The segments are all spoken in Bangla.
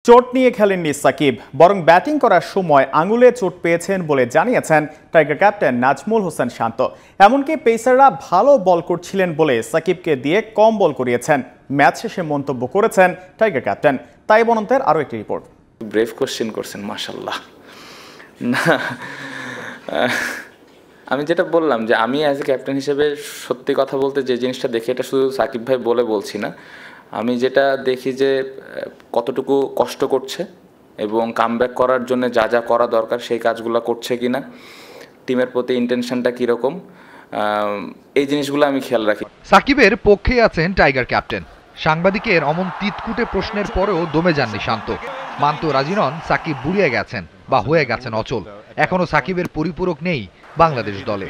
চোট নিয়ে খেলেননি সাকিব, বরং ব্যাটিং করার সময় আঙুলে চোট পেয়েছেন বলে জানিয়েছেন টাইগার ক্যাপ্টেন নাজমুল হোসেন শান্ত। এমনকি পেসাররা ভালো বল করছিলেন বলে সাকিবকে দিয়ে কম বল করিয়েছেন। ম্যাচ শেষে মন্তব্য করেছেন টাইগার ক্যাপ্টেন। তাই বনন্তের আরও একটি রিপোর্ট। ব্রেভ কোশ্চেন করছেন, মাশাআল্লাহ। না, আমি যেটা বললাম যে আমি অ্যাজ এ ক্যাপ্টেন হিসেবে সত্যি কথা বলতে যে জিনিসটা দেখি, এটা শুধু সাকিব ভাই বলছি না, আমি যেটা দেখি যে কতটুকু কষ্ট করছে এবং কামব্যাক করার জন্য যা যা করা দরকার সেই কাজগুলো করছে কিনা, টিমের প্রতি ইন্টেনশনটা কীরকম, এই জিনিসগুলো আমি খেয়াল রাখি। সাকিবের পক্ষেই আছেন টাইগার ক্যাপ্টেন। সাংবাদিকের অমন তিতকুটে প্রশ্নের পরেও দমে যাননি শান্ত। মানতেও রাজি নন সাকিব বুড়িয়ে গেছেন বা হয়ে গেছেন অচল। এখনো সাকিবের পরিপূরক নেই বাংলাদেশ দলে।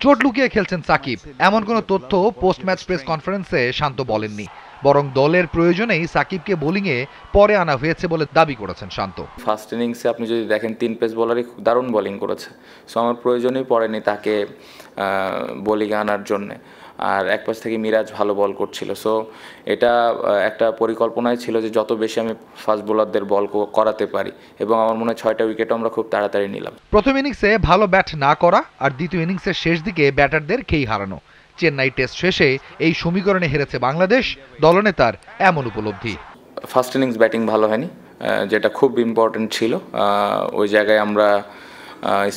চোট লুকিয়ে খেলছেন সাকিব, এমন কোনো তথ্য পোস্ট ম্যাচ প্রেস কনফারেন্সে শান্ত বলেননি। বরং দলের প্রয়োজনেই সাকিবকে বোলিংয়ে পরে আনা হয়েছে বলে দাবি করেছেন শান্ত। ফার্স্ট ইনিংসে আপনি যদি দেখেন 3 পেস বোলারই খুব দারুণ বোলিং করেছে, সো আমার প্রয়োজনই পড়েনি তাকে বোলিংয়ে আনার জন্যে। আর এক পাশ থেকে মিরাজ ভালো বল করছিল, সো এটা একটা পরিকল্পনাই ছিল যে যত বেশি আমি ফাস্ট বোলারদের বল করাতে পারি, এবং আমার মনে হয় 6টা উইকেটও আমরা খুব তাড়াতাড়ি নিলাম। প্রথম ইনিংসে ভালো ব্যাট না করা আর দ্বিতীয় ইনিংসের শেষ দিকে ব্যাটারদের খেই হারানো। চেন্নাই টেস্ট শেষে এই সমীকরণে হেরেছে বাংলাদেশ, দলনেতার এমন উপলব্ধি। ফার্স্ট ইনিংস ব্যাটিং ভালো হয়নি, যেটা খুব ইম্পর্টেন্ট ছিল। ওই জায়গায় আমরা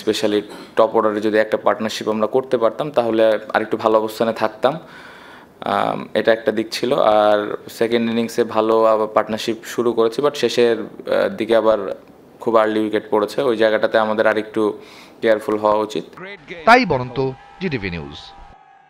স্পেশালি টপ অর্ডারে যদি একটা পার্টনারশিপ আমরা করতে পারতাম তাহলে আরেকটু ভালো অবস্থানে থাকতাম, এটা একটা দিক ছিল। আর সেকেন্ড ইনিংসে ভালো আবার পার্টনারশিপ শুরু করেছি, বাট শেষের দিকে আবার খুব আর্লি উইকেট পড়েছে, ওই জায়গাটাতে আমাদের আরেকটু কেয়ারফুল হওয়া উচিত। তাই বরন্ত জিটিভি নিউজ।